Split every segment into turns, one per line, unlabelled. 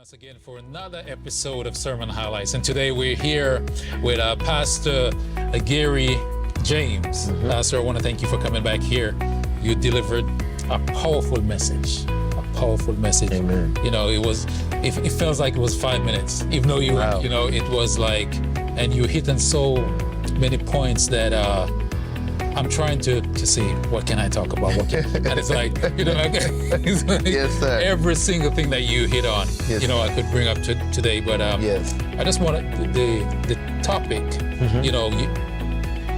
Us again for another episode of Sermon Highlights, and today we're here with Pastor Gary James. Pastor, I want to thank you for coming back here. You delivered a powerful message.
Amen.
You know, it feels like it was 5 minutes, even though it was like, and you hitting so many points that I'm trying to see what can I talk about, and it's like, it's like
Yes, sir.
every single thing that you hit on,
Yes,
I could bring up today, but
Yes.
I just wanted the topic,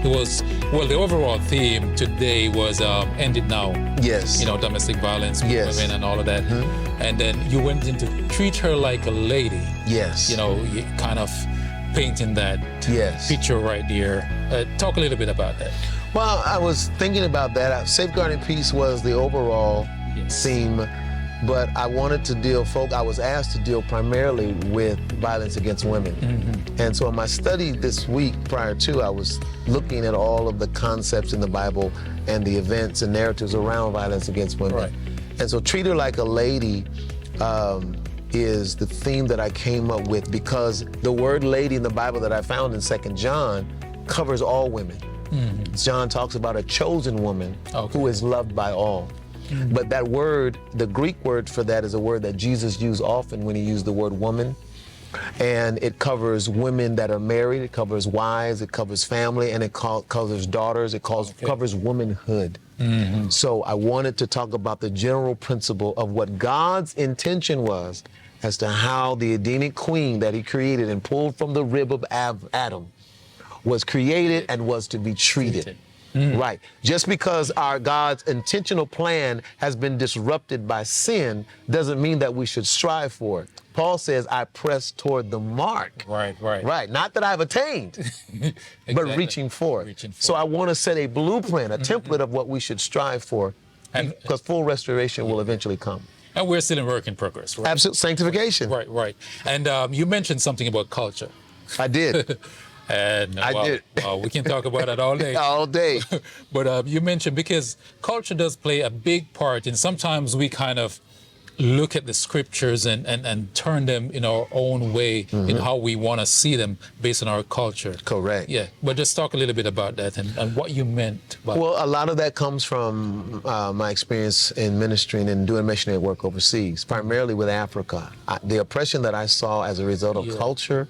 it was, the overall theme today was ended now.
Yes.
Domestic violence,
Yes.
women and all of that. And then you went into treat her like a lady.
Yes.
You kind of painting that
Yes.
picture right there. Talk a little bit about that.
Well, I was thinking about that. Safeguarding peace was the overall theme, but I wanted to I was asked to deal primarily with violence against women. And so in my study this week prior to, I was looking at all of the concepts in the Bible and the events and narratives around violence against women.
Right.
And so treat her like a lady is the theme that I came up with, because the word lady in the Bible that I found in 2 John covers all women. John talks about a chosen woman who is loved by all. But that word, the Greek word for that, is a word that Jesus used often when he used the word woman. And it covers women that are married, it covers wives, it covers family, and it covers daughters, it covers womanhood. So I wanted to talk about the general principle of what God's intention was as to how the Edenic queen that he created and pulled from the rib of Adam was created and was to be treated. Right. Just because our God's intentional plan has been disrupted by sin doesn't mean that we should strive for it. Paul says, I press toward the mark. Right. Not that I've attained, but reaching for it. So I want to set a blueprint, a template of what we should strive for, because full restoration will eventually come.
And we're still in work in progress, right?
Absolute sanctification.
Right. And you mentioned something about culture.
I did.
And
I did.
We can talk about it all day.
All day.
But you mentioned, because culture does play a big part, and sometimes we kind of look at the scriptures and turn them in our own way in how we want to see them based on our culture.
Correct.
Yeah, but just talk a little bit about that and what you meant by
Well, a lot of that comes from my experience in ministering and doing missionary work overseas, primarily with Africa. The oppression that I saw as a result of culture,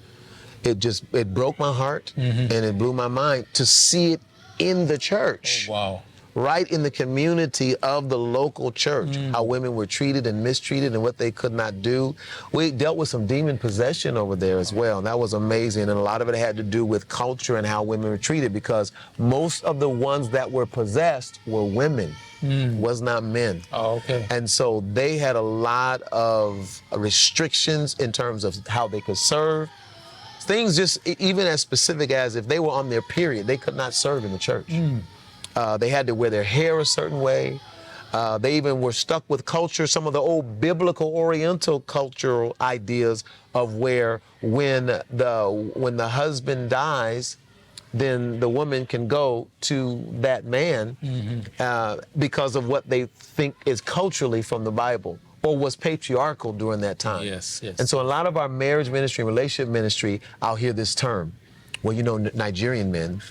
it broke my heart and it blew my mind to see it in the church.
Oh, wow.
Right in the community of the local church, how women were treated and mistreated and what they could not do. We dealt with some demon possession over there as well, and that was amazing. And a lot of it had to do with culture and how women were treated, because most of the ones that were possessed were women, was not men.
Oh, okay.
And so they had a lot of restrictions in terms of how they could serve. Things just even as specific as if they were on their period, they could not serve in the church. They had to wear their hair a certain way. They even were stuck with culture, some of the old biblical Oriental cultural ideas of where when the husband dies, then the woman can go to that man because of what they think is culturally from the Bible, or was patriarchal during that time.
Yes.
And so a lot of our marriage ministry and relationship ministry, I'll hear this term, Nigerian men,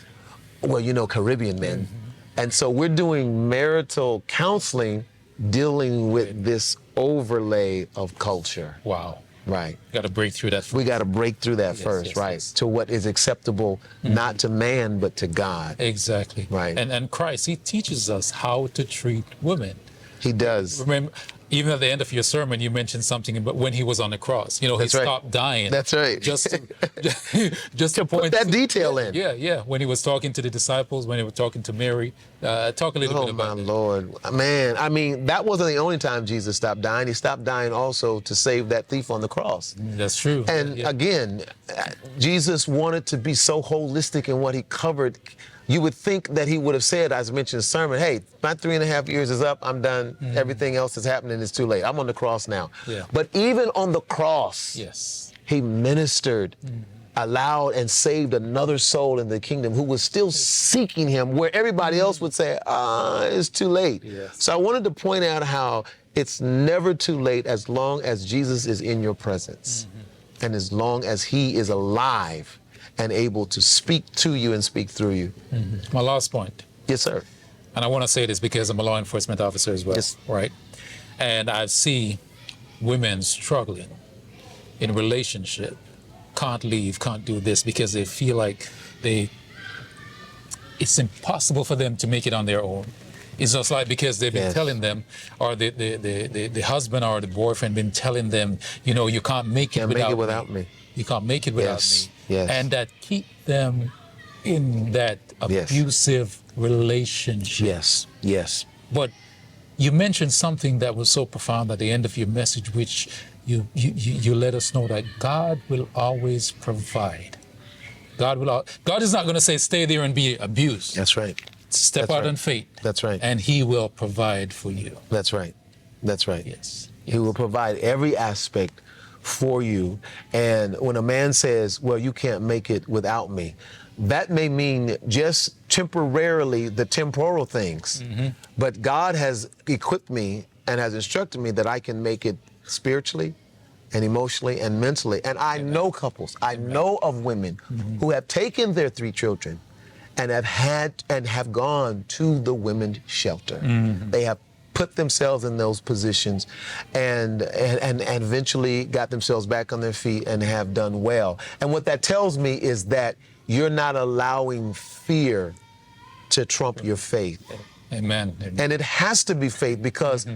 Caribbean men. And so we're doing marital counseling dealing with this overlay of culture.
Wow.
Right.
Got to break through that first.
We got to break through that first, right? Yes. To what is acceptable, not to man, but to God.
Exactly.
Right.
And Christ, he teaches us how to treat women.
He does.
Remember, even at the end of your sermon, you mentioned something about when he was on the cross. He stopped dying.
That's right.
Just to
put that detail in.
Yeah. When he was talking to the disciples, when he was talking to Mary, talk a little bit about that.
Oh, my Lord. Man, I mean, that wasn't the only time Jesus stopped dying. He stopped dying also to save that thief on the cross.
That's true.
And again, Jesus wanted to be so holistic in what he covered. You would think that he would have said, as I mentioned in the sermon, hey, my 3.5 years is up, I'm done, everything else is happening, it's too late. I'm on the cross now.
Yeah.
But even on the cross, he ministered, allowed and saved another soul in the kingdom who was still seeking him, where everybody else would say, it's too late.
Yes.
So I wanted to point out how It's never too late as long as Jesus is in your presence. And as long as he is alive and able to speak to you and speak through you.
My last point.
Yes, sir.
And I want to say this because I'm a law enforcement officer as well,
Yes.
right? And I see women struggling in relationship, can't leave, can't do this because they feel like it's impossible for them to make it on their own. It's just like because they've been telling them, or the husband or the boyfriend been telling them, you know, you can't make it without me. You can't make it without me.
Yes.
And that keep them in that abusive relationship.
Yes, yes.
But you mentioned something that was so profound at the end of your message, which you let us know that God will always provide. God is not going to say stay there and be abused.
That's right.
Step out in faith.
That's right.
And he will provide for you.
That's right. That's right.
Yes.
He will provide every aspect for you. And when a man says, well, you can't make it without me, that may mean just temporarily the temporal things. But God has equipped me and has instructed me that I can make it spiritually and emotionally and mentally. And I know couples, I know of women who have taken their 3 children and have gone to the women's shelter. They have put themselves in those positions and eventually got themselves back on their feet and have done well. And what that tells me is that you're not allowing fear to trump your faith.
Amen.
And it has to be faith because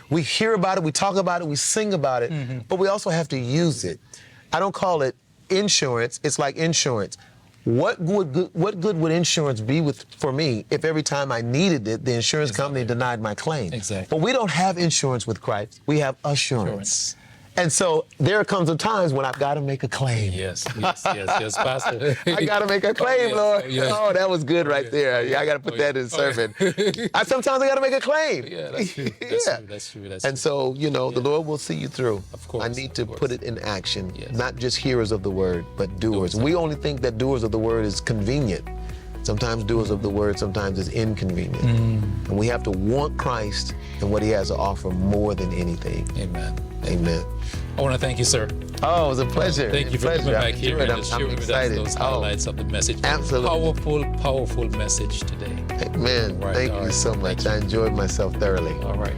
we hear about it, we talk about it, we sing about it, but we also have to use it. I don't call it insurance, it's like insurance. What good would insurance be for me if every time I needed it, the insurance company denied my claim?
Exactly.
But we don't have insurance with Christ. We have assurance. And so there comes a times when I've got to make a claim.
Yes, Pastor.
I got to make a claim, Lord. Oh, that was good right there. I got to put that in sermon. Sometimes I got to make a claim.
Yeah, that's true. That's true.
And so, you know, the Lord will see you through.
Of course.
I need to put it in action, not just hearers of the word, but doers. We only think that doers of the word is convenient. Sometimes doers of the word sometimes is inconvenient. And we have to want Christ and what he has to offer more than anything.
Amen.
Amen.
I want to thank you, sir.
Oh, it was a pleasure.
Thank you for coming back here and just sharing with us those highlights of the message.
Absolutely.
Powerful message today.
Amen. Thank you so much. I enjoyed myself thoroughly.
All right.